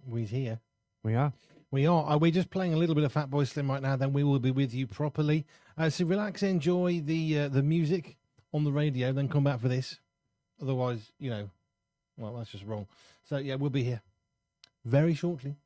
We're here. We are. We are. We're just playing a little bit of Fatboy Slim right now. Then we will be with you properly. So relax, enjoy the music on the radio. Then come back for this. Otherwise, well, that's just wrong. So yeah, we'll be here very shortly.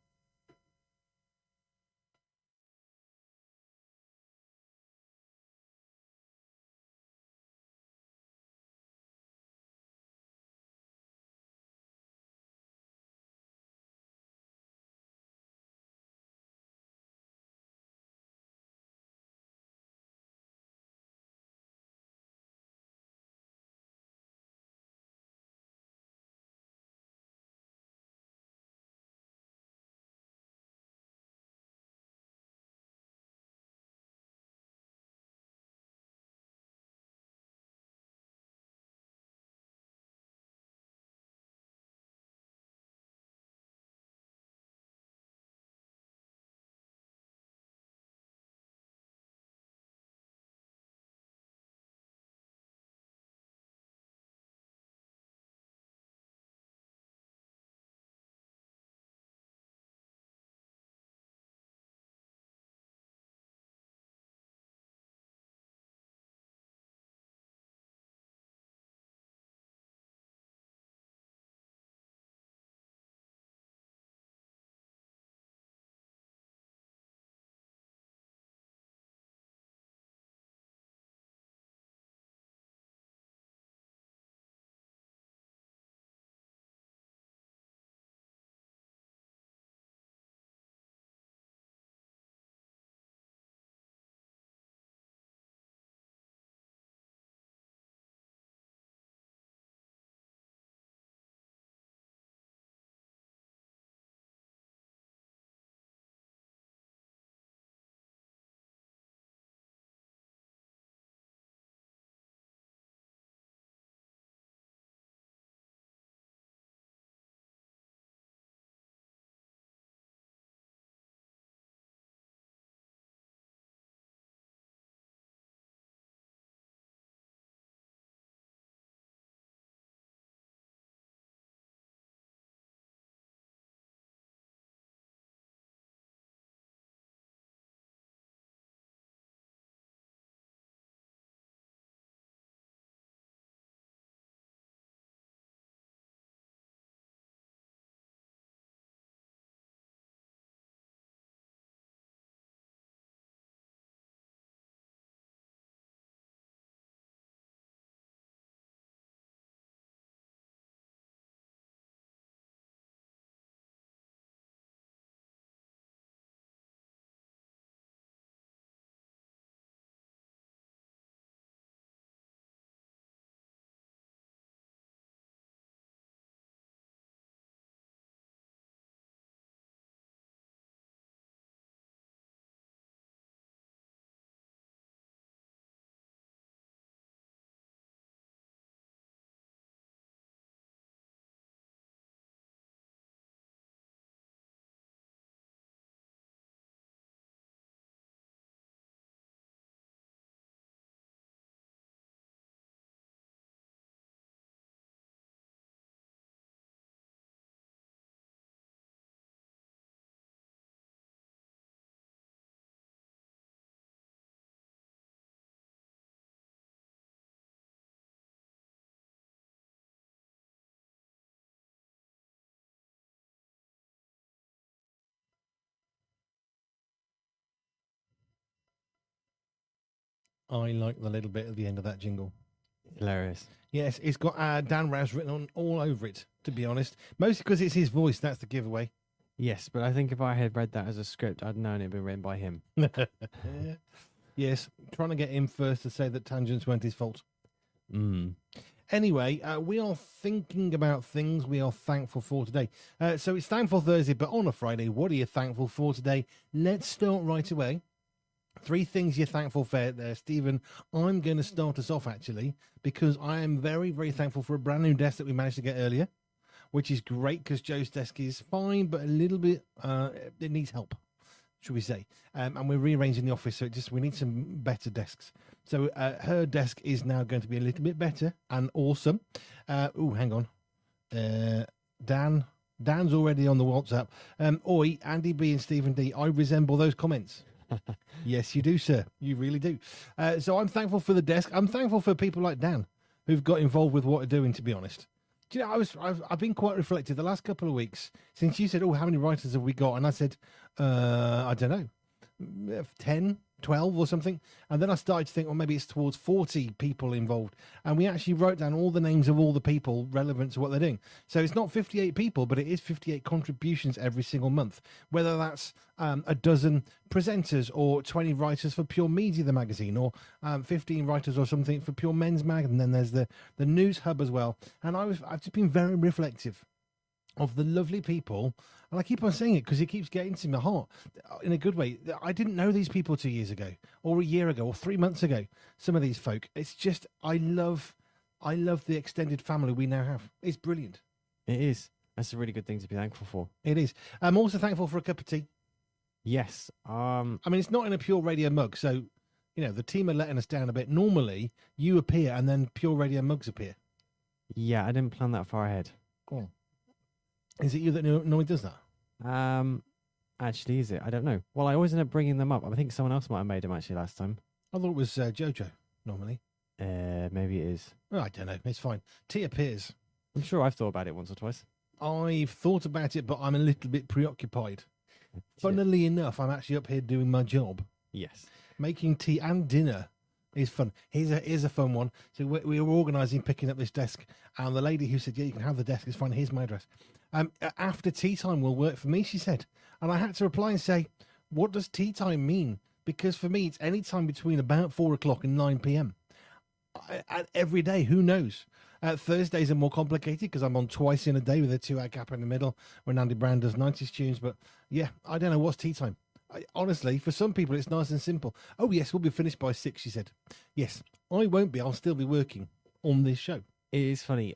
I like the little bit at the end of that jingle. Hilarious. Yes, it's got Dan Rouse written on all over it, to be honest. Mostly because it's his voice, that's the giveaway. Yes, but I think if I had read that as a script, I'd known it had been written by him. Yes, trying to get him first to say that tangents weren't his fault. Anyway, we are thinking about things we are thankful for today. So it's Thankful Thursday, but on a Friday, what are you thankful for today? Let's start right away. 3 things you're thankful for there, Stephen. I'm going to start us off, actually, because I am very, very thankful for a brand new desk that we managed to get earlier, which is great because Joe's desk is fine, but a little bit, it needs help, should we say. And we're rearranging the office, so we need some better desks. So her desk is now going to be a little bit better and awesome. Hang on. Dan Dan's already on the WhatsApp. Oi, Andy B and Stephen D, I resemble those comments. Yes, you do, sir. You really do. So I'm thankful for the desk. I'm thankful for people like Dan who've got involved with what they're doing, to be honest. Do you know, I've been quite reflective the last couple of weeks since you said, oh, how many writers have we got? And I said, I don't know, 10, 12 or something. And then I started to think, well, maybe it's towards 40 people involved. And we actually wrote down all the names of all the people relevant to what they're doing. So it's not 58 people, but it is 58 contributions every single month, whether that's a dozen presenters or 20 writers for Pure Media, the magazine, or 15 writers or something for Pure Men's Mag. And then there's the News Hub as well. And I've just been very reflective of the lovely people, and I keep on saying it because it keeps getting to my heart in a good way. I didn't know these people 2 years ago, or a year ago, or 3 months ago. Some of these folk, it's just I love the extended family we now have. It's brilliant. It is. That's a really good thing to be thankful for. It is. I'm also thankful for a cup of tea. Yes. I mean, it's not in a Pure Radio mug, so you know the team are letting us down a bit. Normally, you appear and then Pure Radio mugs appear. Yeah, I didn't plan that far ahead. Cool. Is it you that normally does that? Actually, is it? I don't know. Well, I always end up bringing them up. I think someone else might have made them actually last time. I thought it was Jojo, normally. Maybe it is. Well, I don't know. It's fine. Tea appears. I'm sure I've thought about it once or twice. I've thought about it, but I'm a little bit preoccupied. Funnily enough, I'm actually up here doing my job. Yes. Making tea and dinner is fun. Here's a fun one. So we were organising picking up this desk, and the lady who said, yeah, you can have the desk, it's fine, here's my address. After tea time will work for me, she said. And I had to reply and say, what does tea time mean? Because for me, it's any time between about 4 o'clock and 9 p.m. Every day, who knows? Thursdays are more complicated because I'm on twice in a day with a 2-hour gap in the middle when Andy Brown does 90s tunes. But yeah, I don't know what's tea time. Honestly, for some people, it's nice and simple. Oh, yes, we'll be finished by 6, she said. Yes, I won't be. I'll still be working on this show. It is funny.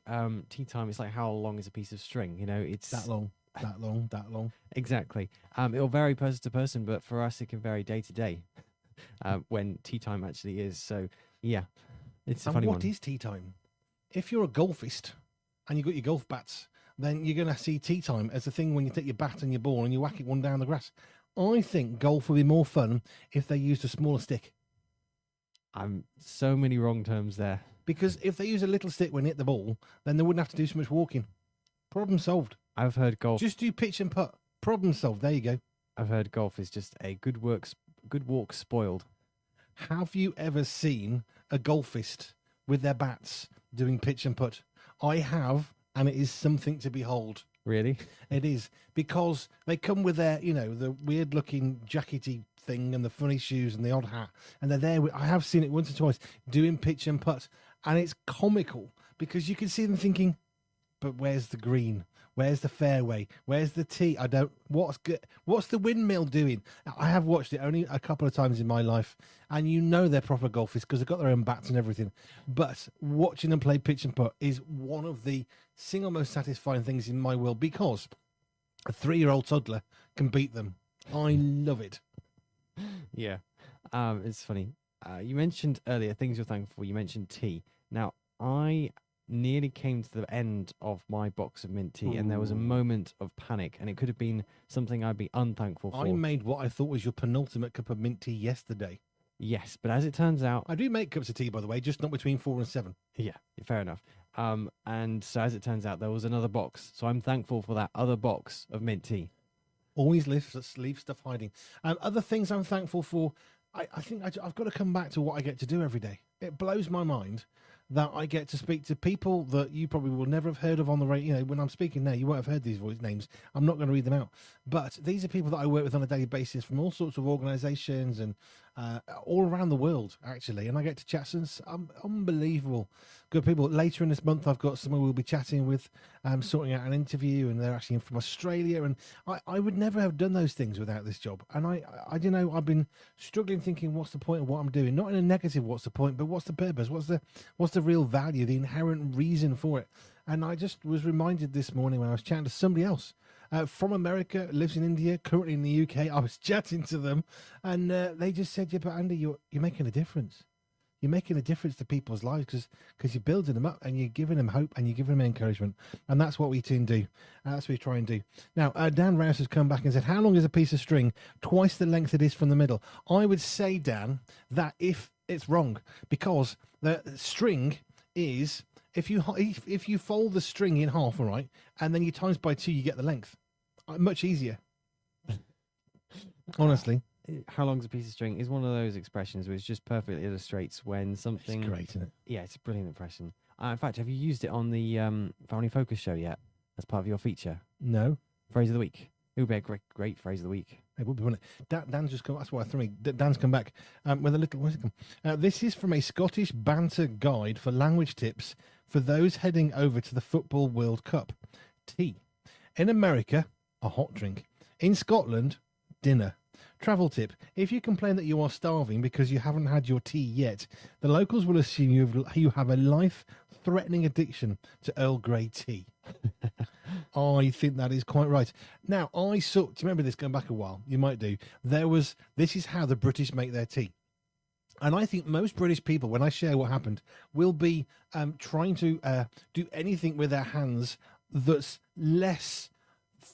Tea time is like how long is a piece of string? You know, it's that long, that long, that long. Exactly. It'll vary person to person, but for us, it can vary day to day when tea time actually is. So, yeah, it's a funny one. What is tea time? If you're a golfist and you've got your golf bats, then you're going to see tea time as a thing when you take your bat and your ball and you whack it one down the grass. I think golf would be more fun if they used a smaller stick. So many wrong terms there. Because if they use a little stick when they hit the ball, then they wouldn't have to do so much walking. Problem solved. I've heard golf. Just do pitch and putt. Problem solved. There you go. I've heard golf is just a good walk spoiled. Have you ever seen a golfist with their bats doing pitch and putt? I have, and it is something to behold. Really? It is, because they come with their, you know, the weird looking jackety thing and the funny shoes and the odd hat, and they're there. I have seen it once or twice doing pitch and putt, and it's comical because you can see them thinking, but where's the green? Where's the fairway? Where's the tee? What's the windmill doing? I have watched it only a couple of times in my life, and you know they're proper golfers because they've got their own bats and everything. But watching them play pitch and putt is one of the single most satisfying things in my world, because a 3-year-old toddler can beat them. I love it. Yeah, it's funny. You mentioned earlier things you're thankful for. You mentioned tea. Now, I nearly came to the end of my box of mint tea, and there was a moment of panic, and it could have been something I'd be unthankful for. I made what I thought was your penultimate cup of mint tea yesterday. Yes, but as it turns out... I do make cups of tea, by the way, just not between 4 and 7. Yeah, fair enough. And so as it turns out, there was another box. So I'm thankful for that other box of mint tea. Always leave stuff hiding. And other things I'm thankful for, I think I've got to come back to what I get to do every day. It blows my mind that I get to speak to people that you probably will never have heard of on the radio. You know, when I'm speaking now, you won't have heard these voice names. I'm not going to read them out. But these are people that I work with on a daily basis from all sorts of organisations and all around the world, actually. And I get to chat to some unbelievable good people. Later in this month, I've got someone we'll be chatting with, sorting out an interview, and they're actually from Australia. And I would never have done those things without this job. And I you know, I've been struggling thinking, what's the point of what I'm doing? Not in a negative, what's the point, but what's the purpose? What's the real value, the inherent reason for it? And I just was reminded this morning when I was chatting to somebody else from America, lives in India, currently in the UK. I was chatting to them, and they just said, yeah, but Andy, you're making a difference. you're making a difference to people's lives because you're building them up and you're giving them hope and you're giving them encouragement. And that's what we do. That's what we try and do. Now, Dan Rouse has come back and said, how long is a piece of string? Twice the length it is from the middle. I would say, Dan, that if it's wrong, because the string is, if you fold the string in half, all right, and then you times by 2, you get the length. Much easier. Honestly. How long's a piece of string is one of those expressions which just perfectly illustrates when something. It's great, isn't it? Yeah, it's a brilliant impression. In fact, have you used it on the Family Focus show yet as part of your feature? No. Phrase of the week. It would be a great phrase of the week. It would be, wouldn't it? Dan's just come. That's why I threw me. Dan's come back with a little. Where's it come? This is from a Scottish banter guide for language tips for those heading over to the Football World Cup. Tea. In America, a hot drink. In Scotland, dinner. Travel tip. If you complain that you are starving because you haven't had your tea yet, the locals will assume you have a life-threatening addiction to Earl Grey tea. I think that is quite right. Now, do you remember this going back a while? You might do. This is how the British make their tea. And I think most British people, when I share what happened, will be trying to do anything with their hands that's less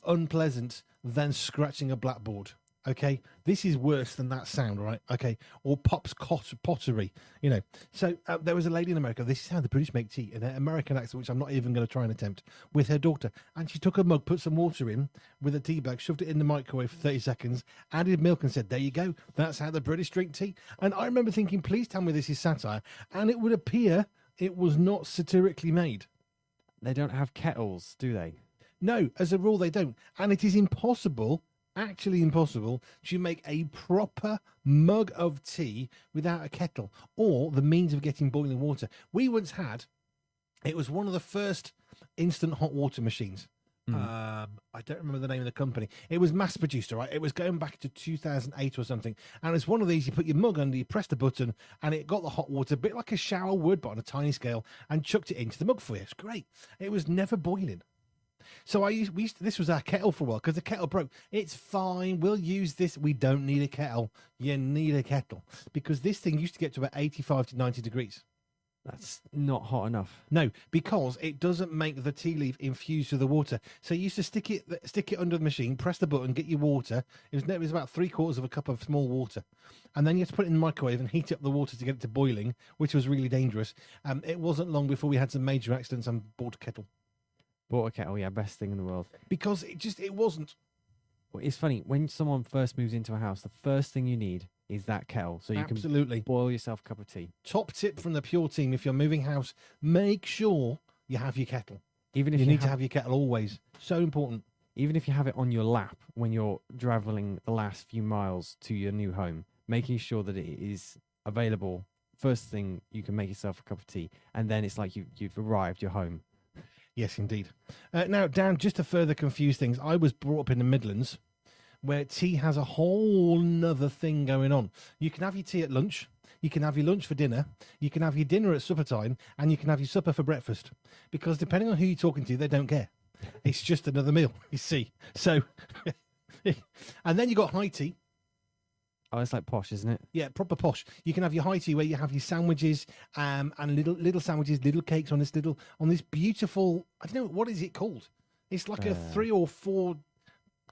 unpleasant than scratching a blackboard. Okay, this is worse than that sound, right? Okay, or Pop's pottery, you know. So there was a lady in America. This is how the British make tea in an American accent, which I'm not even going to try and attempt, with her daughter. And she took a mug, put some water in with a tea bag, shoved it in the microwave for 30 seconds, added milk, and said, "There you go. That's how the British drink tea." And I remember thinking, please tell me this is satire. And it would appear it was not satirically made. They don't have kettles, do they? No, as a rule, they don't. And it is actually impossible to make a proper mug of tea without a kettle or the means of getting boiling water. We once had, it was one of the first instant hot water machines. I don't remember the name of the company. It was mass produced, right? It was going back to 2008 or something. And it's one of these, you put your mug under, you press the button, and it got the hot water, a bit like a shower would, but on a tiny scale, and chucked it into the mug for you. It's great. It was never boiling. So this was our kettle for a while because the kettle broke. It's fine. We'll use this. We don't need a kettle. You need a kettle because this thing used to get to about 85 to 90 degrees. That's not hot enough. No, because it doesn't make the tea leaf infuse with the water. So you used to stick it under the machine, press the button, get your water. It was about 3/4 of a cup of small water. And then you had to put it in the microwave and heat up the water to get it to boiling, which was really dangerous. It wasn't long before we had some major accidents and bought a kettle. Bought a kettle, yeah, best thing in the world. Because it wasn't. Well, it's funny, when someone first moves into a house, the first thing you need is that kettle. So you can boil yourself a cup of tea. Top tip from the Pure team, if you're moving house, make sure you have your kettle. Even if you need to have your kettle always. So important. Even if you have it on your lap when you're traveling the last few miles to your new home, making sure that it is available. First thing, you can make yourself a cup of tea. And then it's like you've arrived, you're home. Yes, indeed. Now, Dan, just to further confuse things, I was brought up in the Midlands where tea has a whole nother thing going on. You can have your tea at lunch, you can have your lunch for dinner, you can have your dinner at supper time, and you can have your supper for breakfast. Because depending on who you're talking to, they don't care. It's just another meal, you see. So, and then you got high tea. Oh, it's like posh, isn't it? Yeah, proper posh. You can have your high tea where you have your sandwiches and little sandwiches, little cakes on this beautiful, I don't know, what is it called? It's like a 3 or 4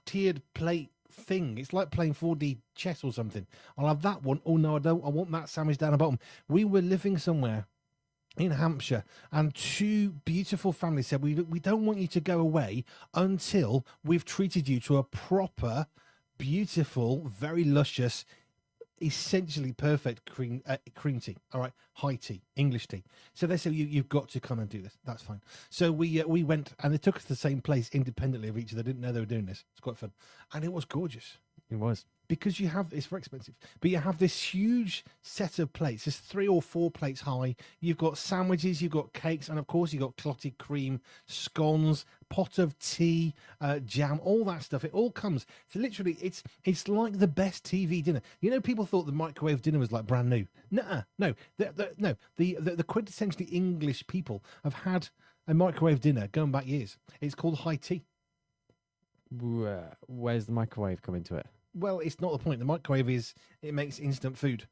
tiered plate thing. It's like playing 4D chess or something. I'll have that one. Oh no, I don't. I want that sandwich down the bottom. We were living somewhere in Hampshire and 2 beautiful families said, we don't want you to go away until we've treated you to a proper, beautiful, very luscious, essentially perfect cream tea. All right, high tea, English tea. So they said you've got to come and do this. That's fine. So we went and they took us to the same place independently of each other. Didn't know they were doing this. It's quite fun, and it was gorgeous. It was. Because it's very expensive, but you have this huge set of plates. There's 3 or 4 plates high. You've got sandwiches, you've got cakes, and of course you've got clotted cream, scones, pot of tea, jam, all that stuff. It all comes. So literally, it's like the best TV dinner. You know, people thought the microwave dinner was like brand new. No. The quintessentially English people have had a microwave dinner going back years. It's called high tea. Where's the microwave come into it? Well, it's not the point. The microwave it makes instant food.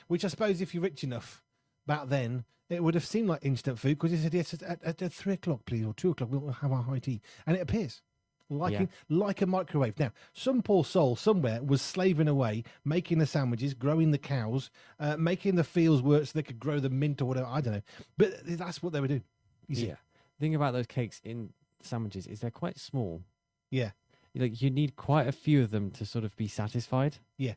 which I suppose if you're rich enough back then, it would have seemed like instant food because it said, yes, at 3 o'clock, please, or 2 o'clock, we'll have our high tea. And it appears like a microwave. Now, some poor soul somewhere was slaving away, making the sandwiches, growing the cows, making the fields work so they could grow the mint or whatever. I don't know. But that's what they were doing. You see? Yeah. The thing about those cakes in sandwiches is they're quite small. Yeah. Like you need quite a few of them to sort of be satisfied. Yeah.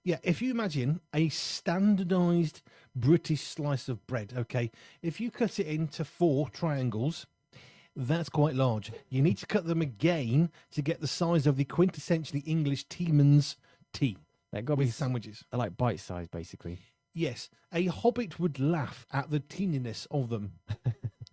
Yeah, if you imagine a standardized British slice of bread, okay, if you cut it into 4 triangles, that's quite large. You need to cut them again to get the size of the quintessentially English teaman's tea They've got to with be sandwiches. They're like bite size, basically. Yes, a hobbit would laugh at the teeniness of them.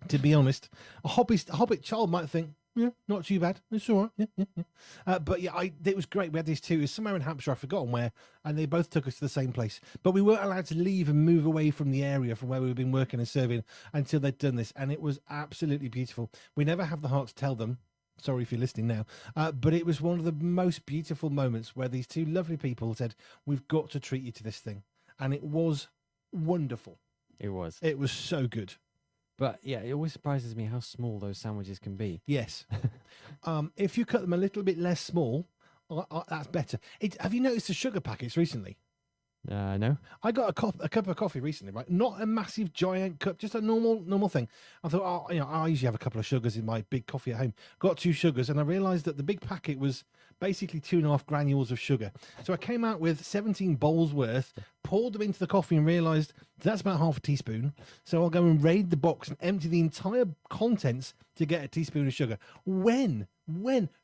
To be honest, a hobbit child might think, yeah, not too bad. It's all right. Yeah. But yeah, it was great. We had these 2. It was somewhere in Hampshire, I've forgotten where, and they both took us to the same place. But we weren't allowed to leave and move away from the area from where we've been working and serving until they'd done this. And it was absolutely beautiful. We never have the heart to tell them. Sorry if you're listening now. But it was one of the most beautiful moments where these 2 lovely people said, we've got to treat you to this thing. And it was wonderful. It was. It was so good. But yeah, it always surprises me how small those sandwiches can be. Yes. If you cut them a little bit less small, that's better. Have you noticed the sugar packets recently? No. I got a cup of coffee recently, right? Not a massive giant cup, just a normal thing. I thought, I usually have a couple of sugars in my big coffee at home. Got 2 sugars, and I realised that the big packet was basically 2.5 granules of sugar. So I came out with 17 bowls worth, poured them into the coffee, and realised that's about half a teaspoon. So I'll go and raid the box and empty the entire contents to get a teaspoon of sugar. When,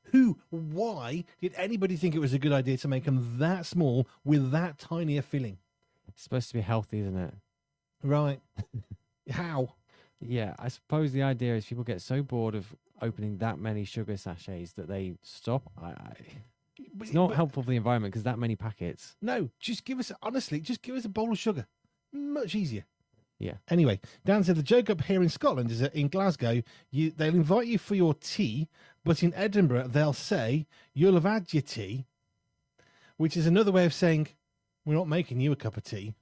who, why did anybody think it was a good idea to make them that small with that tiny a filling? It's supposed to be healthy, isn't it? Right. How? Yeah, I suppose the idea is people get so bored of opening that many sugar sachets that they stop. It's not helpful for the environment because that many packets. No, just give us a bowl of sugar. Much easier. Yeah. Anyway, Dan said the joke up here in Scotland is that in Glasgow, they'll invite you for your tea, but in Edinburgh, they'll say, you'll have had your tea, which is another way of saying, we're not making you a cup of tea.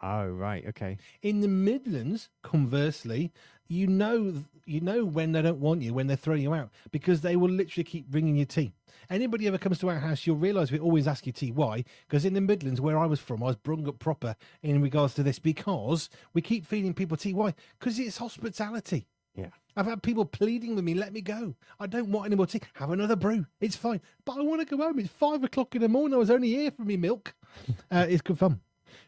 Oh, right. Okay. In the Midlands, conversely, you know when they don't want you, when they throw you out, because they will literally keep bringing you tea. Anybody ever comes to our house, you'll realise we always ask you tea. Why? Because in the Midlands, where I was from, I was brung up proper in regards to this, because we keep feeding people tea. Why? Because it's hospitality. Yeah. I've had people pleading with me, let me go. I don't want any more tea. Have another brew. It's fine. But I want to go home. It's 5 o'clock in the morning. I was only here for me milk. It's good fun.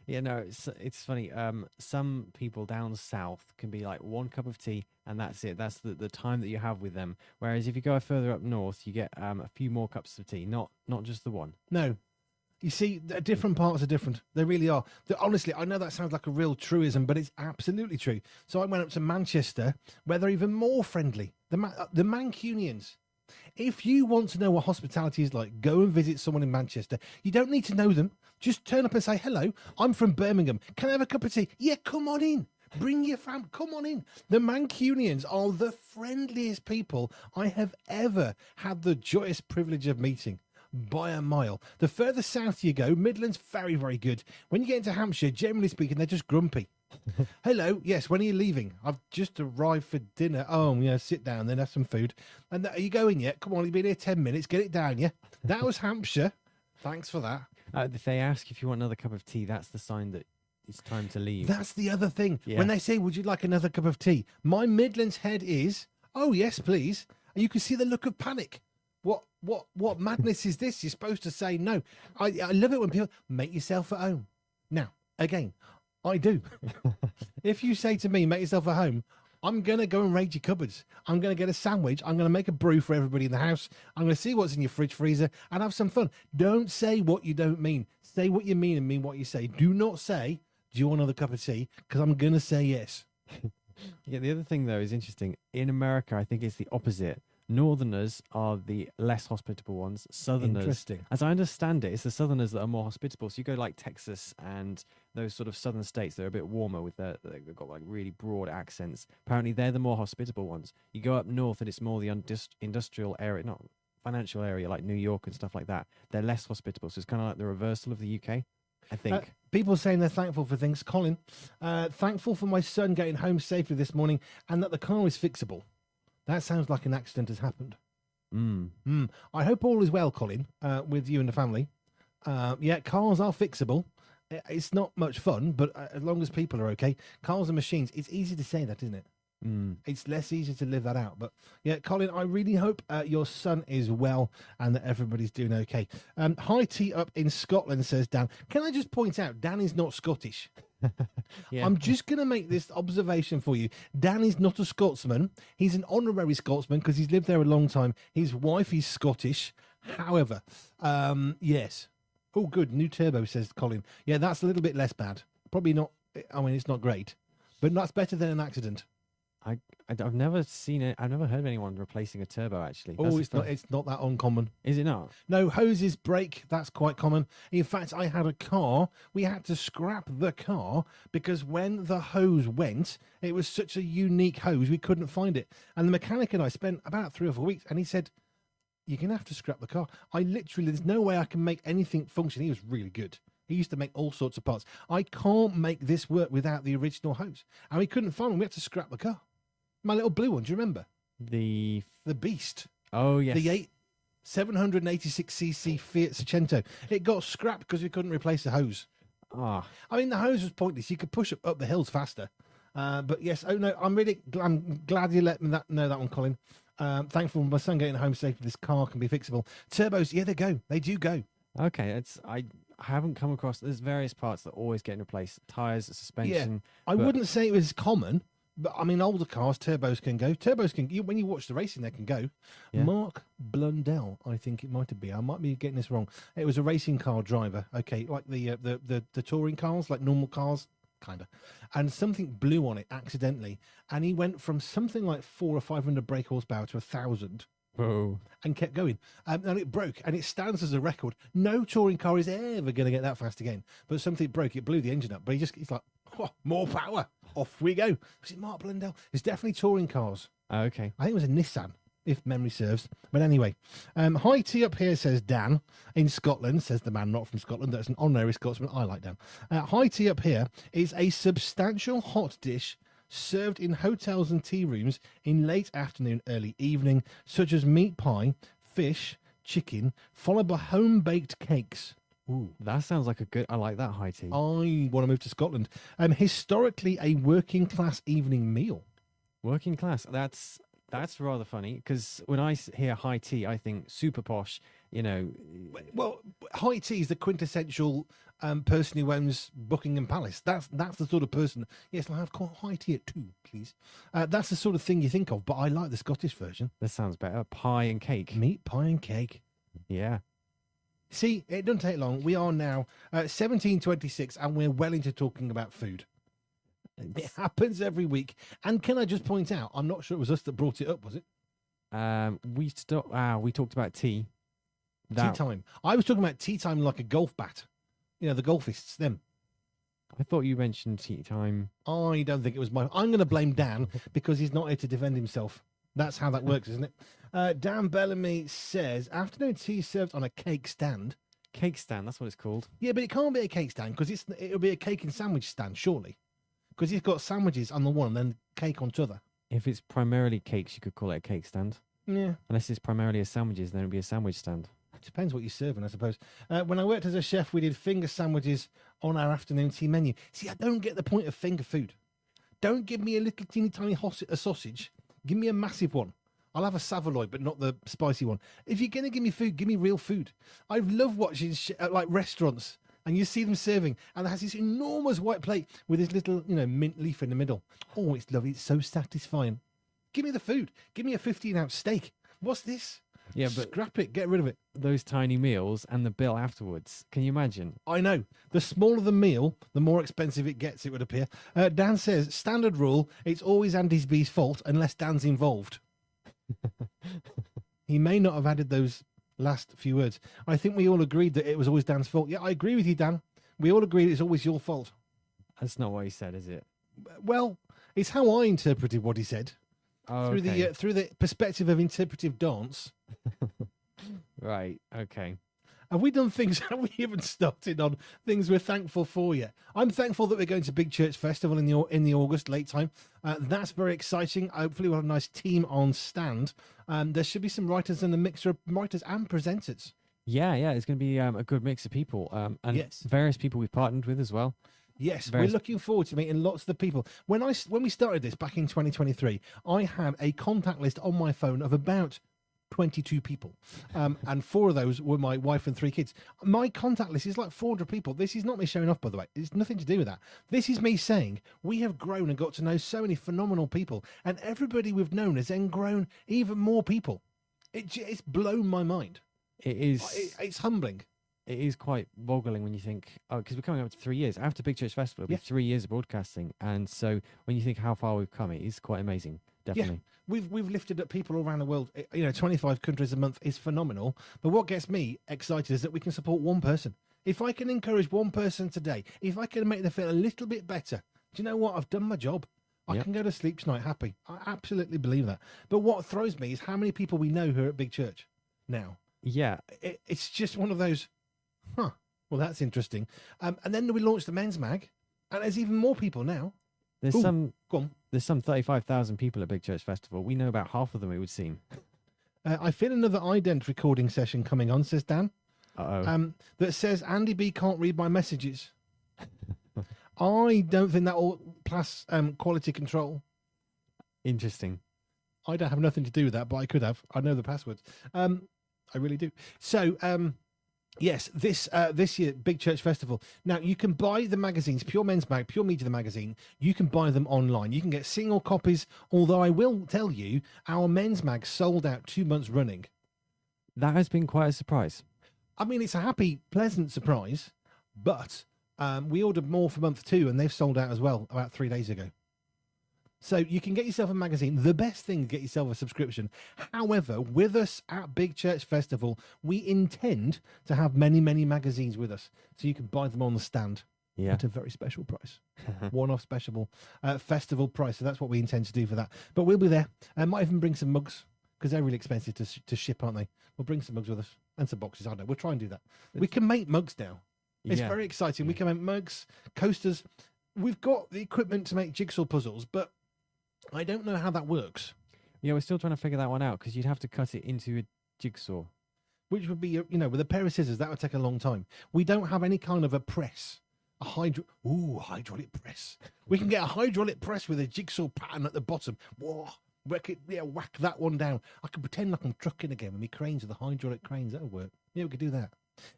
Yeah, no, it's funny. Some people down south can be like 1 cup of tea and that's it. That's the time that you have with them. Whereas if you go further up north, you get a few more cups of tea, not just the one. No. You see, different parts are different. They really are. Honestly, I know that sounds like a real truism, but it's absolutely true. So I went up to Manchester, where they're even more friendly. The Mancunians. If you want to know what hospitality is like, go and visit someone in Manchester. You don't need to know them. Just turn up and say, hello, I'm from Birmingham. Can I have a cup of tea? Yeah, come on in. Bring your fam. Come on in. The Mancunians are the friendliest people I have ever had the joyous privilege of meeting. By a mile. The further south you go, Midlands, very, very good. When you get into Hampshire, generally speaking, they're just grumpy. Hello, yes, when are you leaving? I've just arrived for dinner. Oh, yeah, sit down, then have some food. And are you going yet? Come on, you've been here 10 minutes, get it down, yeah? That was Hampshire. Thanks for that. If they ask if you want another cup of tea, that's the sign that it's time to leave. That's the other thing. Yeah. When they say, would you like another cup of tea? My Midlands head is, oh, yes, please. And you can see the look of panic. What madness is this? You're supposed to say no. I love it when people make yourself at home. Now, again, I do. If you say to me, make yourself at home, I'm going to go and raid your cupboards. I'm going to get a sandwich. I'm going to make a brew for everybody in the house. I'm going to see what's in your fridge freezer and have some fun. Don't say what you don't mean. Say what you mean and mean what you say. Do not say, do you want another cup of tea? Because I'm going to say yes. Yeah, the other thing, though, is interesting. In America, I think it's the opposite. Northerners are the less hospitable ones. Southerners, Interesting. as I understand it, it's the Southerners that are more hospitable. So you go like Texas and those sort of southern states, they're a bit warmer with they've got like really broad accents. Apparently, they're the more hospitable ones. You go up north and it's more the industrial area, not financial area like New York and stuff like that. They're less hospitable. So it's kind of like the reversal of the UK. I think. People saying they're thankful for things. Colin, thankful for my son getting home safely this morning and that the car is fixable. That sounds like an accident has happened. I hope all is well, Colin, with you and the family. Yeah, cars are fixable. It's not much fun, but as long as people are okay, cars and machines, it's easy to say that, isn't it? It's less easy to live that out. But yeah, Colin, I really hope your son is well and that everybody's doing okay. Hi T up in Scotland, says Dan. Can I just point out, Dan is not Scottish. Yeah. I'm just going to make this observation for you. Dan is not a Scotsman. He's an honorary Scotsman because he's lived there a long time. His wife is Scottish. However, yes. Oh, good. New turbo, says Colin. Yeah, that's a little bit less bad. Probably not. I mean, it's not great, but that's better than an accident. I've never seen it. I've never heard of anyone replacing a turbo, actually. Oh, it's not that uncommon. Is it not? No, hoses break. That's quite common. In fact, I had a car. We had to scrap the car because when the hose went, it was such a unique hose, we couldn't find it. And the mechanic and I spent about 3 or 4 weeks, and he said, you're going to have to scrap the car. There's no way I can make anything function. He was really good. He used to make all sorts of parts. I can't make this work without the original hose. And we couldn't find one. We had to scrap the car. My little blue one, do you remember? The Beast. Oh, yes. The 786cc Fiat Seicento. It got scrapped because we couldn't replace the hose. Ah. I mean, the hose was pointless. You could push up the hills faster. But yes, oh no, I'm glad you let me know that one, Colin. Thankful for my son getting home safely. This car can be fixable. Turbos, yeah, they do go. Okay, I haven't come across. There's various parts that are always getting replaced. Tires, suspension. Yeah, I wouldn't say it was common, but I mean, older cars, turbos can go. Turbos can. When you watch the racing, they can go. Yeah. Mark Blundell, I think it might have been. I might be getting this wrong. It was a racing car driver. Okay, like the touring cars, like normal cars. Kind of, and something blew on it accidentally, and he went from something like 400 or 500 brake horsepower to 1,000. Whoa! And kept going, and it broke, and it stands as a record. No touring car is ever going to get that fast again. But something broke; it blew the engine up. But he's like, oh, more power. Off we go. Was it Mark Blundell? It's definitely touring cars. Okay, I think it was a Nissan, if memory serves. But anyway, hi T up here, says Dan in Scotland, says the man not from Scotland. That's an honorary Scotsman. I like Dan. Hi T up here is a substantial hot dish served in hotels and tea rooms in late afternoon, early evening, such as meat pie, fish, chicken, followed by home-baked cakes. Ooh. That sounds like I like that, high tea. I want to move to Scotland. Historically a working class evening meal. Working class, that's rather funny, because when I hear high tea, I think super posh, Well, high tea is the quintessential person who owns Buckingham Palace. That's the sort of person. Yes, I'll have high tea at 2, please. That's the sort of thing you think of, but I like the Scottish version. That sounds better. Pie and cake. Meat, pie and cake. Yeah. See, it doesn't take long. We are now 17:26, and we're well into talking about food. It happens every week. And can I just point out, I'm not sure it was us that brought it up, was it? We talked about tea. Tea time. I was talking about tea time like a golf bat. The golfists, them. I thought you mentioned tea time. I don't think it was I'm going to blame Dan because he's not here to defend himself. That's how that works, isn't it? Dan Bellamy says, afternoon tea served on a cake stand. Cake stand, that's what it's called. Yeah, but it can't be a cake stand because it'll be a cake and sandwich stand, surely. Because he's got sandwiches on the one and then cake on the other. If it's primarily cakes, you could call it a cake stand. Yeah. Unless it's primarily a sandwiches, then it'd be a sandwich stand. Depends what you're serving, I suppose. When I worked as a chef, we did finger sandwiches on our afternoon tea menu. See, I don't get the point of finger food. Don't give me a little teeny tiny sausage. Give me a massive one. I'll have a Savoy, but not the spicy one. If you're going to give me food, give me real food. I love watching like restaurants, and you see them serving, and it has this enormous white plate with this little, mint leaf in the middle. Oh, it's lovely. It's so satisfying. Give me the food. Give me a 15-ounce steak. What's this? Yeah, but scrap it. Get rid of it. Those tiny meals and the bill afterwards. Can you imagine? I know. The smaller the meal, the more expensive it gets, it would appear. Dan says, standard rule, it's always Andy's B's fault unless Dan's involved. He may not have added those last few words. I think we all agreed that it was always Dan's fault. Yeah, I agree with you, Dan. We all agreed it's always your fault. That's not what he said, is it? Well, it's how I interpreted what he said. Oh, through the perspective of interpretive dance. Right, okay. Have we done things? Have we even started on things we're thankful for yet? I'm thankful that we're going to Big Church Festival in the August late time. That's very exciting. Hopefully, we'll have a nice team on stand. There should be some writers and a mixture of writers and presenters. Yeah, it's going to be a good mix of people, and Yes. various people we've partnered with as well. Yes, Various- we're looking forward to meeting lots of the people. When we started this back in 2023, I had a contact list on my phone of about 22 people, and 4 of those were my wife and 3 kids. My contact list is like 400 people. This is not me showing off, by the way. It's nothing to do with that. This is me saying we have grown and got to know so many phenomenal people, and everybody we've known has then grown even more people. It's blown my mind. It is. It's humbling. It is quite boggling when you think, because we're coming up to 3 years after Big Church Festival. It'll be 3 years of broadcasting, and so when you think how far we've come, it is quite amazing. Definitely. Yeah, we've lifted up people all around the world. 25 countries a month is phenomenal. But what gets me excited is that we can support one person. If I can encourage one person today, if I can make them feel a little bit better, do you know what? I've done my job. I can go to sleep tonight happy. I absolutely believe that. But what throws me is how many people we know who are at Big Church now. Yeah. It's just one of those, well, that's interesting. And then we launched the men's mag, and there's even more people now. There's Go on. There's some 35,000 people at Big Church Festival. We know about half of them, it would seem. I feel another ident recording session coming on, says Dan. Uh-oh. That says Andy B can't read my messages. I don't think that will pass quality control. Interesting. I don't have nothing to do with that, but I could have. I know the passwords. I really do. So, yes, this year, Big Church Festival. Now, you can buy the magazines, Pure Men's Mag, Pure Media the magazine. You can buy them online. You can get single copies, although I will tell you, our men's mag sold out 2 months running. That has been quite a surprise. I mean, it's a happy, pleasant surprise, but we ordered more for month 2, and they've sold out as well about 3 days ago. So you can get yourself a magazine. The best thing, get yourself a subscription. However, with us at Big Church Festival, we intend to have many, many magazines with us. So you can buy them on the stand at a very special price. One-off special festival price. So that's what we intend to do for that. But we'll be there. I might even bring some mugs, because they're really expensive to ship, aren't they? We'll bring some mugs with us and some boxes. I don't know. We'll try and do that. We can make mugs now. It's very exciting. We can make mugs, coasters. We've got the equipment to make jigsaw puzzles, but I don't know how that works. Yeah, we're still trying to figure that one out, because you'd have to cut it into a jigsaw. Which would be, with a pair of scissors, that would take a long time. We don't have any kind of a press. Hydraulic press. We can get a hydraulic press with a jigsaw pattern at the bottom. Whoa, whack that one down. I can pretend like I'm trucking again with my cranes, with the hydraulic cranes. That'll work. Yeah, we could do that.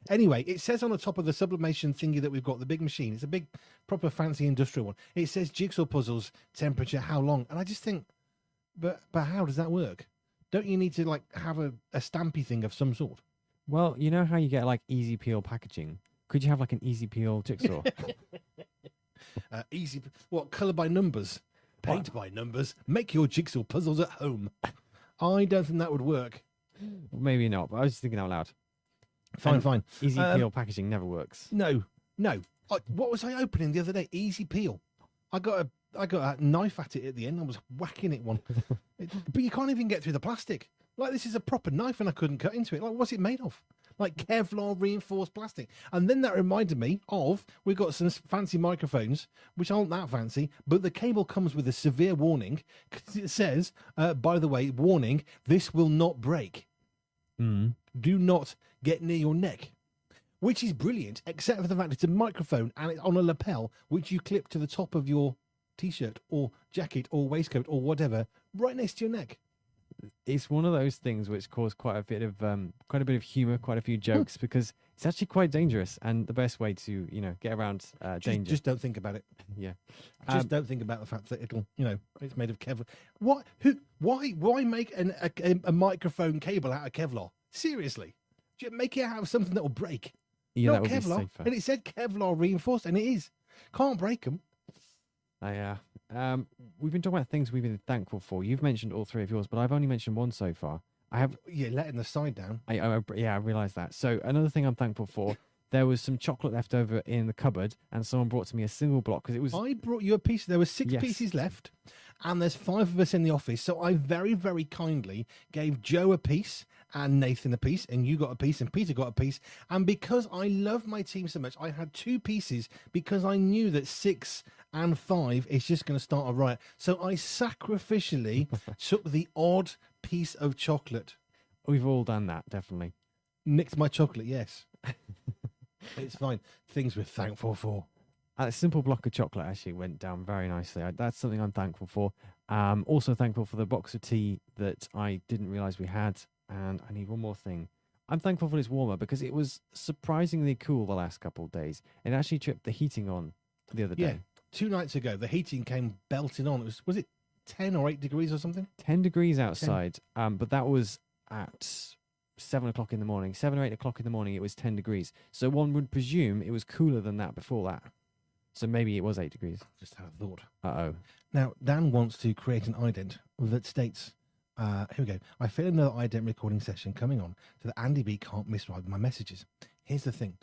Anyway, it says on the top of the sublimation thingy that we've got, the big machine, it's a big, proper fancy industrial one. It says jigsaw puzzles, temperature, how long. And I just think, but how does that work? Don't you need to have a stampy thing of some sort? Well, you know how you get easy peel packaging? Could you have an easy peel jigsaw? What, colour by numbers? Paint by numbers? Make your jigsaw puzzles at home. I don't think that would work. Maybe not, but I was just thinking out loud. Fine. Easy peel packaging never works. No. What was I opening the other day? Easy peel. I got a knife at it at the end. I was whacking it one. But you can't even get through the plastic. This is a proper knife, and I couldn't cut into it. What's it made of? Kevlar reinforced plastic. And then that reminded me of, we've got some fancy microphones, which aren't that fancy, but the cable comes with a severe warning, because it says, by the way, warning, this will not break. Do not get near your neck, which is brilliant, except for the fact it's a microphone and it's on a lapel, which you clip to the top of your t-shirt or jacket or waistcoat or whatever, right next to your neck. It's one of those things which caused quite a bit of humor, quite a few jokes, because it's actually quite dangerous, and the best way to get around danger. Just don't think about it. Yeah, just don't think about the fact that it'll it's made of Kevlar. What? Why make a microphone cable out of Kevlar? Seriously, make it out of something that will break. Yeah, not that would Kevlar. Be safer. And it said Kevlar reinforced, and it is. Can't break them. Yeah. We've been talking about things we've been thankful for. You've mentioned all 3 of yours, but I've only mentioned one so far. I have. You're letting the side down. I realised that. So another thing I'm thankful for. There was some chocolate left over in the cupboard, and someone brought to me a single block, because it was. I brought you a piece. There were 6 pieces left, and there's 5 of us in the office. So I very, very kindly gave Joe a piece and Nathan a piece, and you got a piece, and Peter got a piece. And because I love my team so much, I had 2 pieces because I knew that 6 and 5 is just going to start a riot. So I sacrificially took the odd piece of chocolate. We've all done that, definitely. Nicked my chocolate, yes. It's fine. Things we're thankful for. A simple block of chocolate actually went down very nicely. That's something I'm thankful for. Also thankful for the box of tea that I didn't realize we had. And I need one more thing. I'm thankful for it's warmer because it was surprisingly cool the last couple of days. It actually tripped the heating on the other day. Yeah, 2 nights ago, the heating came belting on. Was it 10 or 8 degrees or something? 10 degrees outside, but that was at 7 o'clock in the morning. 7 or 8 o'clock in the morning, it was 10 degrees. So one would presume it was cooler than that before that. So maybe it was 8 degrees. Just had a thought. Uh-oh. Now, Dan wants to create an ident that states, here we go. I feel another ident recording session coming on so that Andy B can't miswrite my messages. Here's the thing.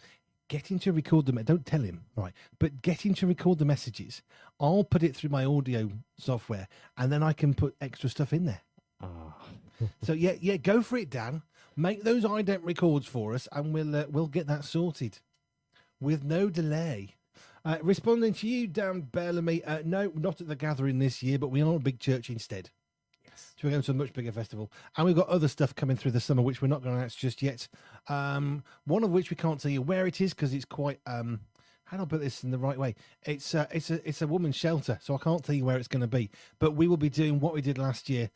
Getting to record them, don't tell him, right? But getting to record the messages, I'll put it through my audio software and then I can put extra stuff in there. So yeah, go for it, Dan. Make those ident records for us and we'll get that sorted with no delay. Responding to you, Dan Bellamy, no, not at the gathering this year, but we are a big church instead. Yes. So we're going to a much bigger festival. And we've got other stuff coming through the summer, which we're not going to announce just yet. One of which we can't tell you where it is because it's quite, how do I put this in the right way? It's a women's shelter, so I can't tell you where it's going to be. But we will be doing what we did last year.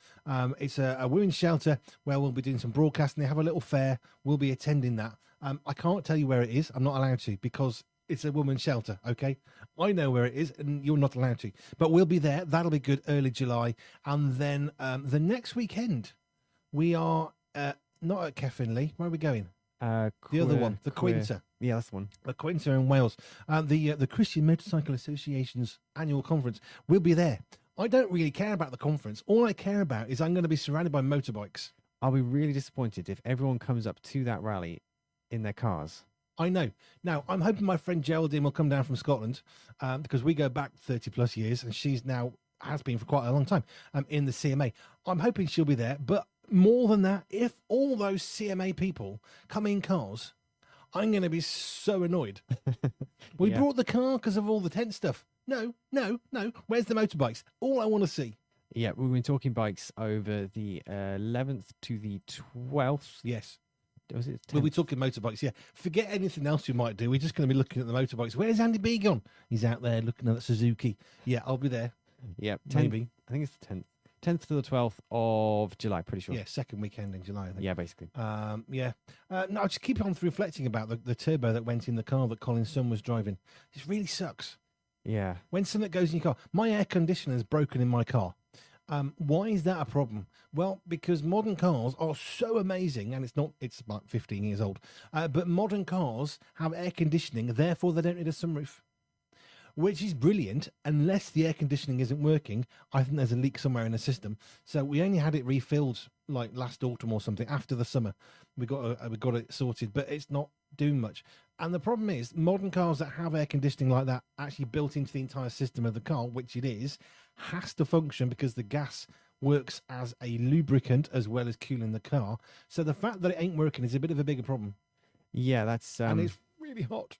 It's a women's shelter where we'll be doing some broadcasting. They have a little fair. We'll be attending that. I can't tell you where it is. I'm not allowed to because it's a women's shelter, okay? I know where it is, and you're not allowed to. But we'll be there. That'll be good, early July. And then the next weekend, we are not at Keffinley. Where are we going? The other one, the Quinter. Yeah, that's the one. The Quinter in Wales. The Christian Motorcycle Association's annual conference. We'll be there. I don't really care about the conference. All I care about is I'm going to be surrounded by motorbikes. I'll be really disappointed if everyone comes up to that rally in their cars. I know. Now, I'm hoping my friend Geraldine will come down from Scotland because we go back 30 plus years and she's now has been for quite a long time in the CMA. I'm hoping she'll be there. But more than that, if all those CMA people come in cars, I'm going to be so annoyed. We brought the car because of all the tent stuff. No. Where's the motorbikes? All I want to see. Yeah, we've been talking bikes over the 11th to the 12th. Yes. Was it 10th? We'll be talking motorbikes, yeah. Forget anything else you might do. We're just going to be looking at the motorbikes. Where's Andy B gone? He's out there looking at the Suzuki. Yeah, I'll be there. Yeah, 10th, maybe. I think it's the 10th. 10th to the 12th of July, pretty sure. Yeah, second weekend in July, I think. Yeah, basically. Yeah. No, I just keep on reflecting about the turbo that went in the car that Colin's son was driving. It really sucks. Yeah. When something goes in your car. My air conditioner is broken in my car. Why is that a problem? Well, because modern cars are so amazing, and it's about 15 years old, but modern cars have air conditioning, therefore they don't need a sunroof, which is brilliant unless the air conditioning isn't working. I think there's a leak somewhere in the system. So we only had it refilled like last autumn or something after the summer. We got it sorted, but it's not doing much. And the problem is modern cars that have air conditioning like that actually built into the entire system of the car, which it is, has to function because the gas works as a lubricant as well as cooling the car. So the fact that it ain't working is a bit of a bigger problem. Yeah, that's... and it's really hot.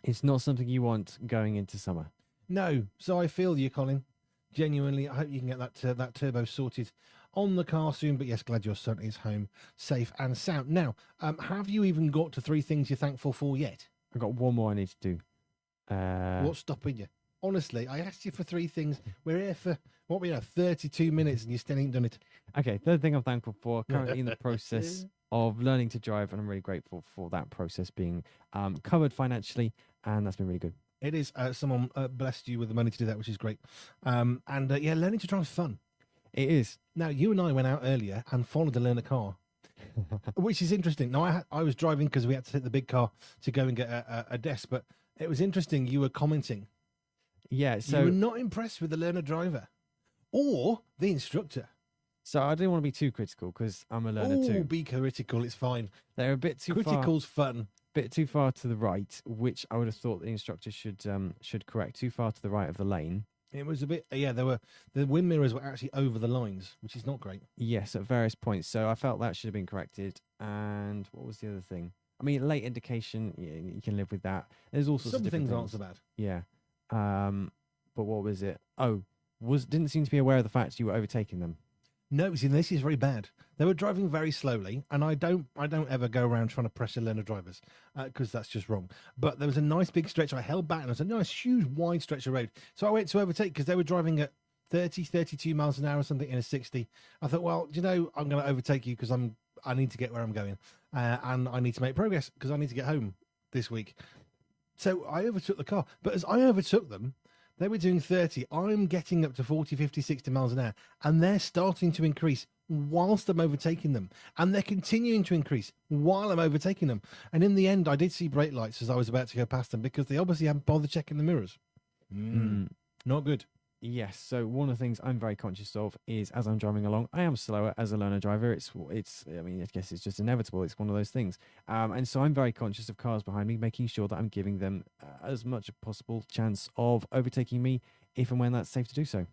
It's not something you want going into summer. No. So I feel you, Colin. Genuinely, I hope you can get that turbo sorted on the car soon. But yes, glad your son is home safe and sound. Now, have you even got to 3 things you're thankful for yet? I've got one more I need to do. What's stopping you? Honestly, I asked you for 3 things. We're here for, 32 minutes and you still ain't done it. Okay, third thing I'm thankful for, currently in the process of learning to drive, and I'm really grateful for that process being covered financially, and that's been really good. It is. Someone blessed you with the money to do that, which is great. Learning to drive is fun. It is. Now, you and I went out earlier and followed to learn a car, which is interesting. Now, I was driving because we had to take the big car to go and get a desk, but it was interesting. You were commenting. Yeah, so... You were not impressed with the learner driver or the instructor. So I didn't want to be too critical because I'm a learner too. Be critical. It's fine. They're a bit too Critical's fun. Bit too far to the right, which I would have thought the instructor should correct. Too far to the right of the lane. It was a bit, yeah. The wind mirrors were actually over the lines, which is not great. Yes, at various points. So I felt that should have been corrected. And what was the other thing? I mean, late indication, yeah, you can live with that. There's all sorts Some of different things aren't things. so bad. Yeah. But what was it? Oh, didn't seem to be aware of the fact you were overtaking them. No, see, this is very bad. They were driving very slowly, and I don't ever go around trying to pressure learner drivers because that's just wrong. But there was a nice big stretch. I held back, and it was a nice, huge, wide stretch of road. So I went to overtake because they were driving at 30, 32 miles an hour or something in a 60. I thought, well, you know, I'm going to overtake you because I need to get where I'm going, and I need to make progress because I need to get home this week. So I overtook the car, but as I overtook them, they were doing 30. I'm getting up to 40, 50, 60 miles an hour, and they're starting to increase whilst I'm overtaking them. And they're continuing to increase while I'm overtaking them. And in the end, I did see brake lights as I was about to go past them because they obviously hadn't bothered checking the mirrors. Not good. Yes. So one of the things I'm very conscious of is as I'm driving along, I am slower as a learner driver. It's. I mean, I guess it's just inevitable. It's one of those things. And so I'm very conscious of cars behind me, making sure that I'm giving them as much as possible chance of overtaking me if and when that's safe to do so.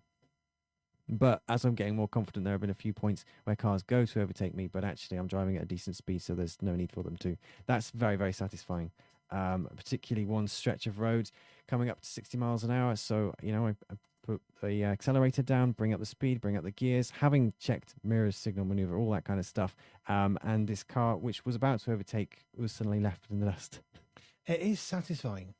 But as I'm getting more confident, there have been a few points where cars go to overtake me, but actually I'm driving at a decent speed, so there's no need for them to. That's very, very satisfying. Particularly one stretch of road coming up to 60 miles an hour. So, you know, I put the accelerator down, bring up the speed, bring up the gears, having checked mirrors, signal maneuver, all that kind of stuff. And this car, which was about to overtake, was suddenly left in the dust. It is satisfying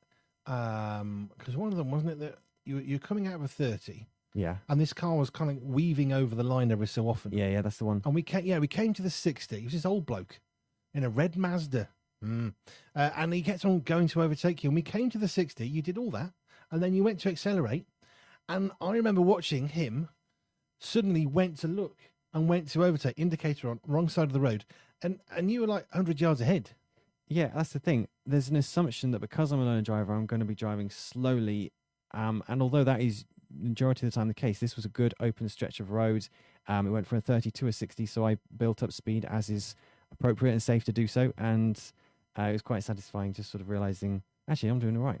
because one of them, wasn't it, that you're coming out of a 30, Yeah. and this car was kind of weaving over the line every so often. Yeah, that's the one. And we came to the 60. It was this old bloke in a red Mazda. And he kept on going to overtake you. And we came to the 60. You did all that. And then you went to accelerate. And I remember watching him suddenly went to look and went to overtake, indicator on, wrong side of the road. And you were like 100 yards ahead. Yeah, that's the thing. There's an assumption that because I'm a learner driver, I'm going to be driving slowly. And although that is majority of the time the case, this was a good open stretch of road. It went from a 30 to a 60. So I built up speed as is appropriate and safe to do so. And it was quite satisfying just sort of realizing, actually, I'm doing all right.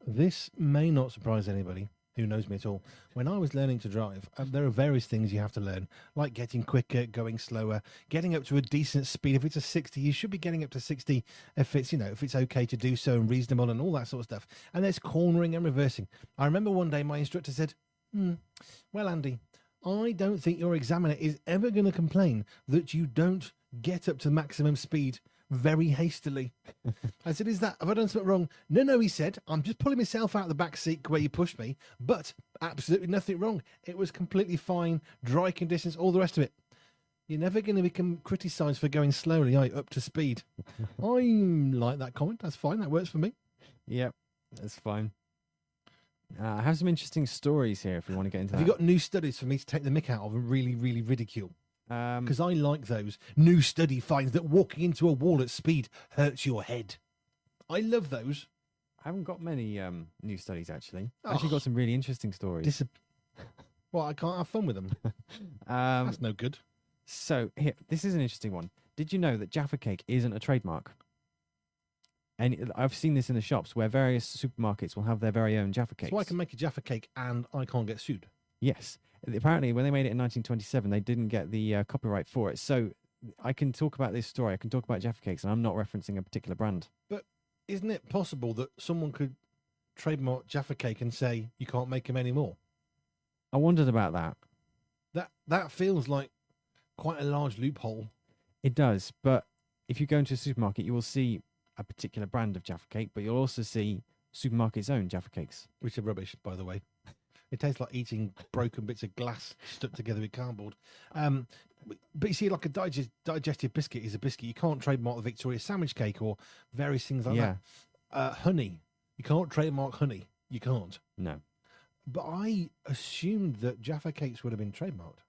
This may not surprise anybody who knows me at all. When I was learning to drive, there are various things you have to learn, like getting quicker, going slower, getting up to a decent speed. If it's a 60, you should be getting up to 60 if it's, if it's okay to do so and reasonable and all that sort of stuff. And there's cornering and reversing. I remember one day my instructor said, well, Andy, I don't think your examiner is ever going to complain that you don't get up to maximum speed very hastily. I said, have I done something wrong? No, he said, I'm just pulling myself out of the back seat where you pushed me, but absolutely nothing wrong. It was completely fine, dry conditions, all the rest of it. You're never going to become criticised for going slowly, up to speed. I like that comment. That's fine. That works for me. Yep, that's fine. I have some interesting stories here if we want to get into that. Have you got new studies for me to take the mick out of and really, really ridicule? Because I like those. New study finds that walking into a wall at speed hurts your head. I love those. I haven't got many new studies, actually. I've actually got some really interesting stories. Well, I can't have fun with them. That's no good. So, here, this is an interesting one. Did you know that Jaffa Cake isn't a trademark? And I've seen this in the shops where various supermarkets will have their very own Jaffa Cakes. So I can make a Jaffa Cake and I can't get sued? Yes. Apparently, when they made it in 1927, they didn't get the copyright for it. So I can talk about this story. I can talk about Jaffa Cakes, and I'm not referencing a particular brand. But isn't it possible that someone could trademark Jaffa Cake and say you can't make them anymore? I wondered about that. That feels like quite a large loophole. It does, but if you go into a supermarket, you will see a particular brand of Jaffa Cake, but you'll also see supermarket's own Jaffa Cakes. Which are rubbish, by the way. It tastes like eating broken bits of glass stuck together with cardboard. But you see, like a digestive biscuit is a biscuit. You can't trademark the Victoria sandwich cake or various things like that. Honey. You can't trademark honey. You can't. No. But I assumed that Jaffa Cakes would have been trademarked.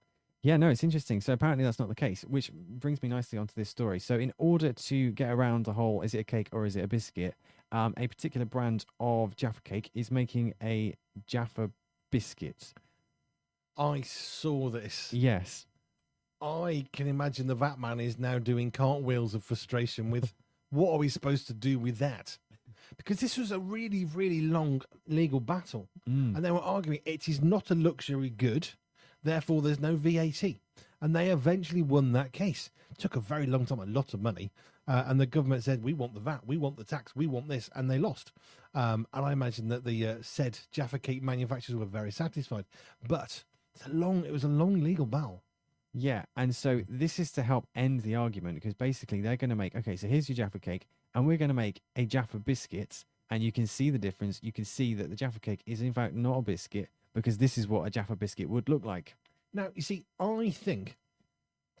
Yeah, no, it's interesting. So apparently that's not the case, which brings me nicely onto this story. So in order to get around the whole, is it a cake or is it a biscuit, a particular brand of Jaffa Cake is making a Jaffa biscuit. I saw this. Yes. I can imagine the VAT man is now doing cartwheels of frustration with what are we supposed to do with that? because this was a really, really long legal battle. Mm. And they were arguing it is not a luxury good, therefore there's no VAT. And they eventually won that case. It took a very long time, a lot of money. And the government said, we want the VAT, we want the tax, we want this. And they lost. And I imagine that the said Jaffa Cake manufacturers were very satisfied. But it was a long legal battle. Yeah, and so this is to help end the argument, because basically they're going to make, okay, so here's your Jaffa Cake, and we're going to make a Jaffa biscuit, and you can see the difference. You can see that the Jaffa Cake is in fact not a biscuit, because this is what a Jaffa biscuit would look like. Now, you see, I think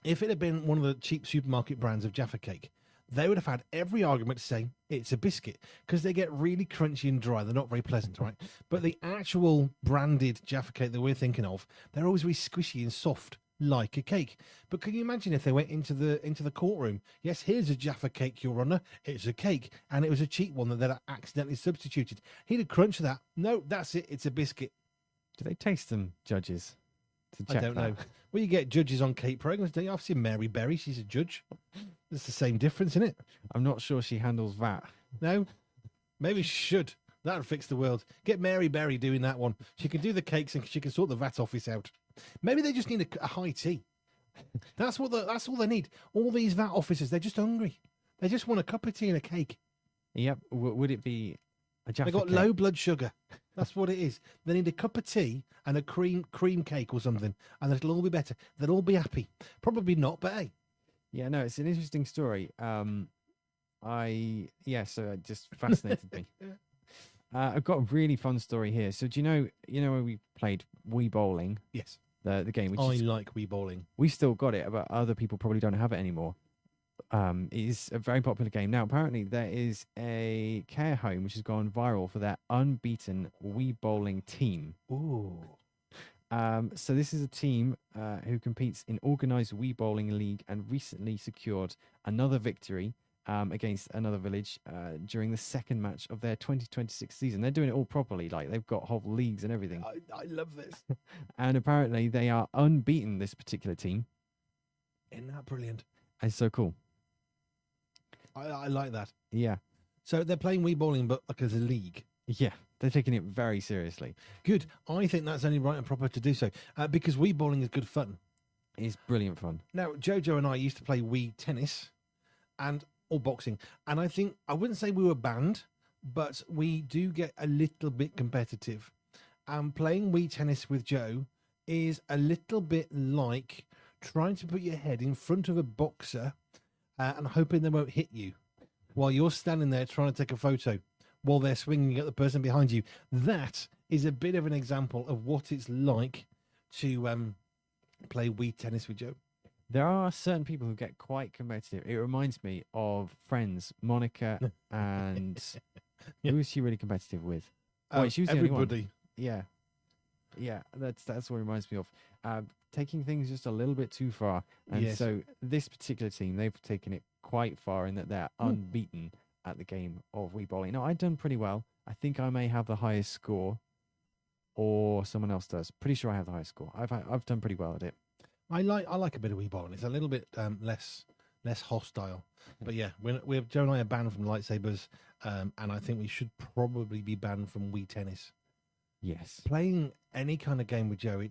if it had been one of the cheap supermarket brands of Jaffa Cake, they would have had every argument to say it's a biscuit, because they get really crunchy and dry. They're not very pleasant, right? But the actual branded Jaffa Cake that we're thinking of, they're always really squishy and soft, like a cake. But can you imagine if they went into the courtroom? Yes, here's a Jaffa Cake, Your Honour. It's a cake, and it was a cheap one that they'd accidentally substituted. He'd have crunched that. No, that's it. It's a biscuit. Do they taste them, judges? To I check don't that? know. Well, you get judges on cake programs, don't you? I've seen Mary Berry. She's a judge. It's the same difference, isn't it? I'm not sure she handles VAT. No? Maybe she should. That would fix the world. Get Mary Berry doing that one. She can do the cakes and she can sort the VAT office out. Maybe they just need a high tea. That's all they need. All these VAT officers, they're just hungry. They just want a cup of tea and a cake. Yep. Would it be a Jaffa They got Cake? low blood sugar. That's what it is. They need a cup of tea and a cream cake or something, and it'll all be better. They'll all be happy. Probably not, but hey. Yeah, no, it's an interesting story. So it just fascinated me. I've got a really fun story here. So do you know where we played Wii Bowling, Yes. the game, which I is, like Wii Bowling. we still got it, but other people probably don't have it anymore. It is a very popular game. Now, apparently there is a care home which has gone viral for their unbeaten Wii Bowling team. Ooh. So this is a team who competes in organized Wii Bowling League and recently secured another victory against another village during the second match of their 2026 season. They're doing it all properly, like they've got whole leagues and everything. I love this. And apparently they are unbeaten, this particular team. Isn't that brilliant? It's so cool. I like that. Yeah. So they're playing Wii Bowling, but like as a league. Yeah. They're taking it very seriously. Good. I think that's only right and proper to do so because Wii Bowling is good fun. It's brilliant fun. Now, Jojo and I used to play Wii Tennis or boxing. And I think, I wouldn't say we were banned, but we do get a little bit competitive. And playing Wii Tennis with Joe is a little bit like trying to put your head in front of a boxer and hoping they won't hit you while you're standing there trying to take a photo while they're swinging at the person behind you. That is a bit of an example of what it's like to play Wii Tennis with Joe. There are certain people who get quite competitive. It reminds me of Friends, Monica, and who is she really competitive with? Wait, she was the only one. Everybody. Yeah, that's what it reminds me of. Taking things just a little bit too far. And Yes. so this particular team, they've taken it quite far in that they're unbeaten at the game of Wii Bowling. Now, I've done pretty well. I think I may have the highest score, or someone else does. Pretty sure I have the highest score. I've done pretty well at it. I like a bit of Wii Bowling. It's a little bit less hostile. But yeah, Joe and I are banned from lightsabers, and I think we should probably be banned from Wii Tennis. Yes. Playing any kind of game with Joe,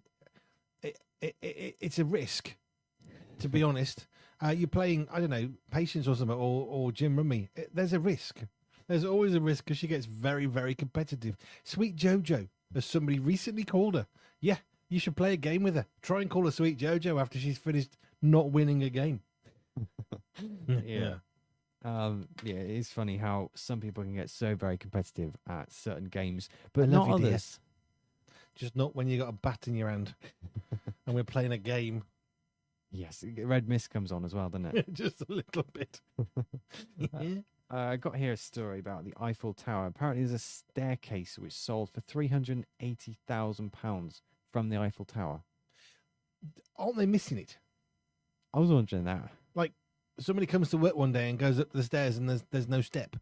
it's a risk, to be honest. You're playing, I don't know, Patience or something, or Jim Rummy. There's a risk. There's always a risk because she gets very, very competitive. Sweet Jojo, as somebody recently called her. Yeah, you should play a game with her. Try and call her Sweet Jojo after she's finished not winning a game. Yeah. Yeah, it is funny how some people can get so very competitive at certain games, but I love not you, dear. others. Just not when you got a bat in your hand and we're playing a game. Yes, Red Mist comes on as well, doesn't it? Just a little bit. Yeah. I got here a story about the Eiffel Tower. Apparently, there's a staircase which sold for £380,000 from the Eiffel Tower. Aren't they missing it? I was wondering that. Like somebody comes to work one day and goes up the stairs and there's no step.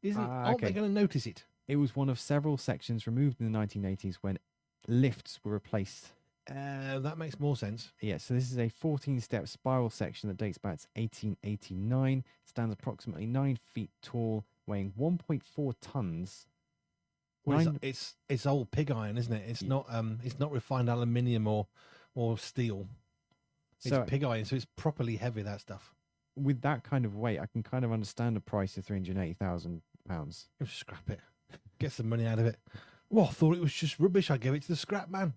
Aren't they okay. going to notice it? It was one of several sections removed in the 1980s when lifts were replaced. That makes more sense. Yeah, so this is a 14-step spiral section that dates back to 1889. Stands approximately 9 feet tall weighing 1.4 tons. Well, Nine- it's old pig iron, isn't it? It's not refined aluminium or steel. It's So pig iron, so it's properly heavy, that stuff. with that kind of weight, I can kind of understand the price of £380,000. Just scrap it. Get some money out of it. Well, I thought it was just rubbish. I gave it to the scrap man.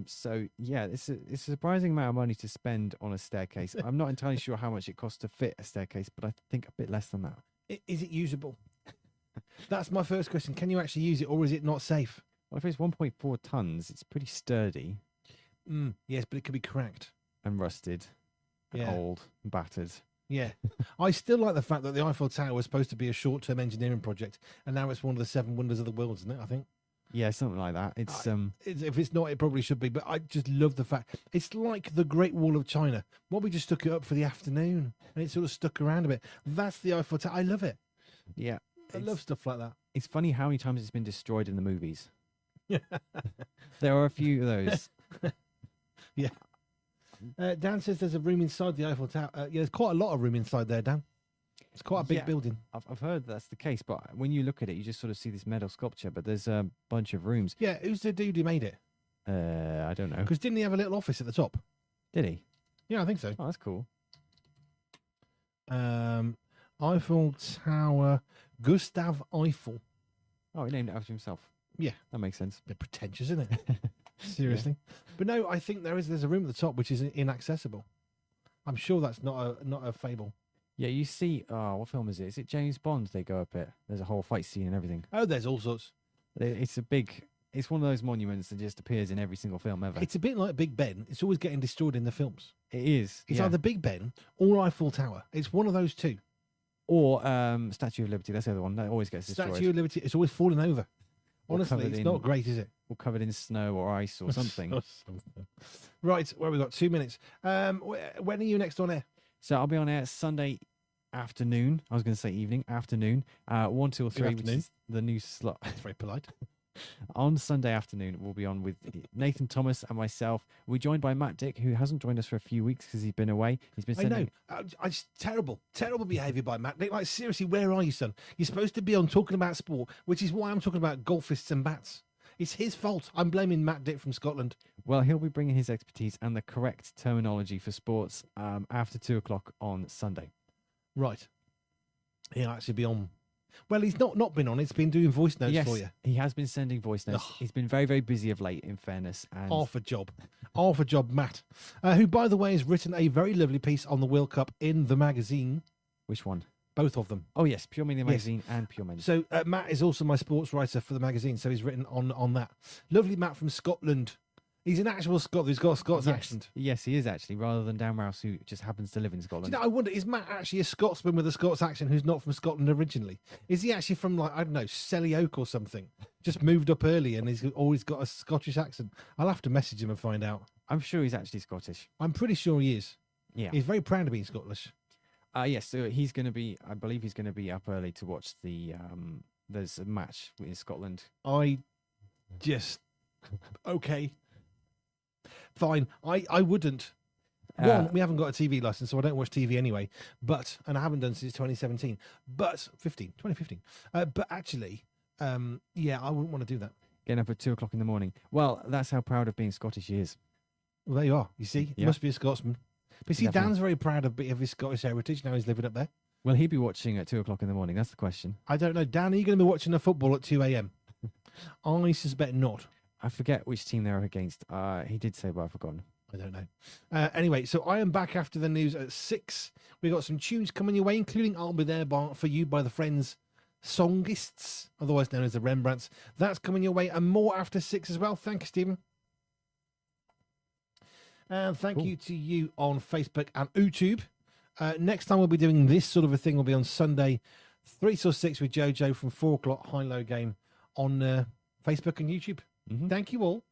So yeah, it's a surprising amount of money to spend on a staircase. I'm not entirely sure how much it costs to fit a staircase, but I think a bit less than that. Is it usable? That's my first question. Can you actually use it, or is it not safe? Well, if it's 1.4 tons, it's pretty sturdy Yes, but it could be cracked. and rusted, and Yeah. old, and battered. Yeah. I still like the fact that the Eiffel Tower was supposed to be a short-term engineering project, and now it's one of the 7 wonders of the world, isn't it? I think. Yeah, something like that. It's If it's not, it probably should be. But I just love the fact it's like the Great Wall of China. Well, we just took it up for the afternoon, and it sort of stuck around a bit. That's the Eiffel Tower. I love it. yeah. I love stuff like that. It's funny how many times it's been destroyed in the movies. There are a few of those. Dan says there's a room inside the Eiffel Tower. Yeah, there's quite a lot of room inside there, Dan. It's quite a big Yeah. building. I've heard that's the case, but when you look at it, you just sort of see this metal sculpture, but there's a bunch of rooms. Yeah, who's the dude who made it? I don't know. Because didn't he have a little office at the top? Did he? Yeah, I think so. Oh, that's cool. Eiffel Tower, Gustav Eiffel. Oh, he named it after himself. Yeah. That makes sense. Bit pretentious, isn't it? Seriously. But no, I think there's a room at the top which is inaccessible. I'm sure that's not a fable. Yeah, you see, what film is it? Is it James Bond? They go up it. There's a whole fight scene and everything. Oh, there's all sorts. It's one of those monuments that just appears in every single film ever. It's a bit like Big Ben. It's always getting destroyed in the films. It is. It's yeah. either Big Ben or Eiffel Tower. It's one of those two. Or Statue of Liberty. That's the other one. That always gets destroyed. Statue of Liberty. It's always falling over. Or Honestly, covered it's in- not great, is it? Or covered in snow or ice or something. Right, well, we've got 2 minutes. When are you next on air? So I'll be on air Sunday afternoon. I was going to say evening, afternoon. 1 till 3, which afternoon. is the new slot. That's very polite. On Sunday afternoon, we'll be on with Nathan Thomas and myself. We're joined by Matt Dick, who hasn't joined us for a few weeks because he's been away. He's been I know. sending... It's terrible behaviour by Matt. Like, seriously, where are you, son? You're supposed to be on talking about sport, which is why I'm talking about golfists and bats. It's his fault. I'm blaming Matt Dick from Scotland. Well, he'll be bringing his expertise and the correct terminology for sports after 2 o'clock on Sunday. Right. He'll actually be on. Well, he's not been on. He's been doing voice notes Yes, for you. he has been sending voice notes. Ugh. He's been very, very busy of late, in fairness. And Half a job. Half a job, Matt. Who, by the way, has written a very lovely piece on the World Cup in the magazine. Which one? Both of them. Oh, yes, Pure Media Yes. Magazine and Pure Media. So Matt is also my sports writer for the magazine, so he's written on that. Lovely Matt from Scotland. He's an actual Scot who's got a Scots accent. Yes, he is actually, rather than Dan Rouse, who just happens to live in Do Scotland. you know, I wonder, is Matt actually a Scotsman with a Scots accent who's not from Scotland originally? Is he actually from, like, I don't know, Selly Oak or something? Just moved up early and he's always got a Scottish accent. I'll have to message him and find out. I'm sure he's actually Scottish. I'm pretty sure he is. Yeah. He's very proud of being Scottish. Yes, so he's going to be, I believe he's going to be up early to watch the, there's a match in Scotland. I just, okay. Fine. I wouldn't. One, we haven't got a TV license, so I don't watch TV anyway. And I haven't done since 2017. 2015. But actually, yeah, I wouldn't want to do that. Getting up at 2 o'clock in the morning. Well, that's how proud of being Scottish he is. Well, there you are. You see, he Yeah. must be a Scotsman. But see, Definitely. Dan's very proud of his Scottish heritage. Now he's living up there. Will he be watching at 2 o'clock in the morning? That's the question. I don't know. Dan, are you going to be watching the football at 2 a.m.? I suspect not. I forget which team they're against. He did say, but I've forgotten. I don't know. Anyway, so I am back after the news at 6. We've got some tunes coming your way, including I'll Be There for You by the Friends Songists, otherwise known as the Rembrandts. That's coming your way, and more after 6 as well. Thank you, Stephen. And thank you to you on Facebook and YouTube. Next time we'll be doing this sort of a thing will be on Sunday, 3 till 6 with Jojo from 4 o'clock, high-low game on Facebook and YouTube. Mm-hmm. Thank you all.